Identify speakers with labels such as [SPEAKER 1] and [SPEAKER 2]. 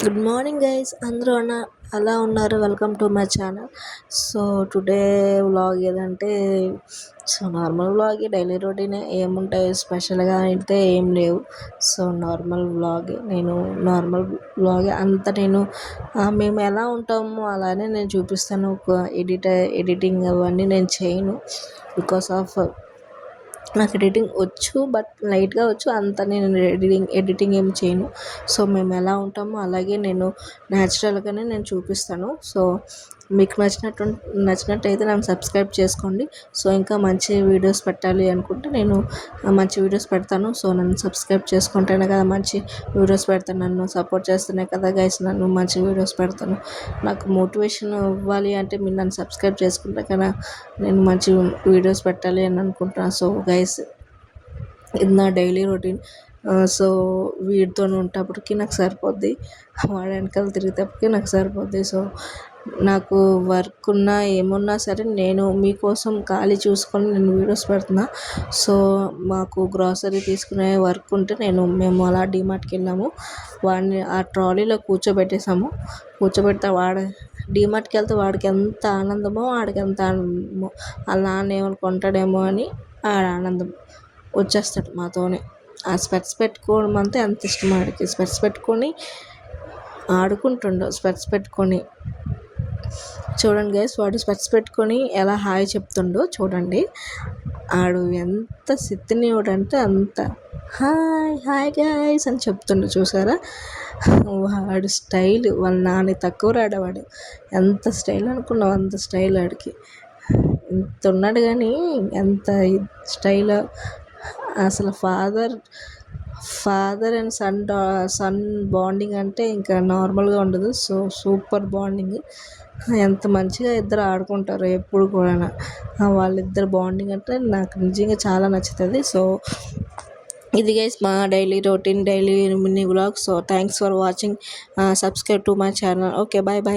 [SPEAKER 1] Good morning guys, అందరూ అలా ఉన్నారు. Welcome to my channel. So today vlog ఏదంటే నార్మల్ వ్లాగే, డైలీ రొటీనే. ఏముంటాయి స్పెషల్గా అయితే ఏం లేవు. సో నార్మల్ వ్లాగే, నేను నార్మల్ వ్లాగే అంత నేను మేము ఎలా ఉంటామో అలానే నేను చూపిస్తాను. ఒక ఎడిటింగ్ అవన్నీ నేను చేయను. బికాస్ ఆఫ్ నాకు ఎడిటింగ్ వచ్చు, బట్ లైట్గా వచ్చు, అంత నేను ఎడిటింగ్ ఏం చేయను. సో మేము ఎలా ఉంటామో అలాగే నేను న్యాచురల్గానే నేను చూపిస్తాను. సో మీకు నచ్చినట్టయితే నన్ను సబ్స్క్రైబ్ చేసుకోండి. సో ఇంకా మంచి వీడియోస్ పెట్టాలి అనుకుంటే నేను మంచి వీడియోస్ పెడతాను. సో నన్ను సబ్స్క్రైబ్ చేసుకుంటేనే కదా మంచి వీడియోస్ పెడతాను. నన్ను సపోర్ట్ చేస్తేనే కదా గైస్ నన్ను మంచి వీడియోస్ పెడతాను. నాకు మోటివేషన్ ఇవ్వాలి అంటే మీరు నన్ను సబ్స్క్రైబ్ చేసుకుంటే కదా నేను మంచి వీడియోస్ పెట్టాలి అని అనుకుంటున్నాను. సో గైస్, ఇది నా డైలీ రొటీన్. సో వీడితో ఉంటప్పటికి నాకు సరిపోద్ది, వాడి వెనకాల తిరిగేటప్పటికి నాకు సరిపోద్ది. సో నాకు వర్క్ ఉన్నా ఏమున్నా సరే నేను మీకోసం ఖాళీ చూసుకొని నేను వీడియోస్ పెడుతున్నా. సో మాకు గ్రాసరీ తీసుకునే వర్క్ ఉంటే మేము అలా డీమార్ట్కి వెళ్ళాము. వాడిని ఆ ట్రాలీలో కూర్చోబెడితే డీమార్ట్కి వెళ్తే వాడికి ఎంత ఆనందమో వాళ్ళ నాన్న ఏమైనా కొంటాడేమో అని ఆ ఆనందం వచ్చేస్తాడు మాతోనే. ఆ స్పెట్స్ పెట్టుకోవడం అంటే అంత ఇష్టం వాడికి. స్పెట్స్ పెట్టుకొని ఆడుకుంటుండు. స్పెట్స్ పెట్టుకొని చూడండి గైస్, వాడు స్పెట్స్ పెట్టుకొని ఎలా హాయ్ చెప్తుండో చూడండి. ఆడు ఎంత సిత్తినీయుడంటే అంత హాయ్ హాయ్ గైస్ అని చెప్తుండు, చూసారా? వాడు స్టైల్ వాళ్ళ నాన్న తక్కువ రాడవాడు. ఎంత స్టైల్ అనుకున్నావు, అంత స్టైల్ ఆడికి. ఇంత ఉన్నాడు కానీ ఎంత స్టైల్. అసలు ఫాదర్ అండ్ సన్ బాండింగ్ అంటే ఇంకా నార్మల్గా ఉండదు. So super bonding. ఎంత మంచిగా ఇద్దరు ఆడుకుంటారు ఎప్పుడు కూడా. వాళ్ళిద్దరు బాండింగ్ అంటే నాకు నిజంగా చాలా నచ్చుతుంది. సో ఇది గైస్ మా daily routine, daily mini vlog. So thanks for watching. Subscribe to my channel. Okay, bye bye.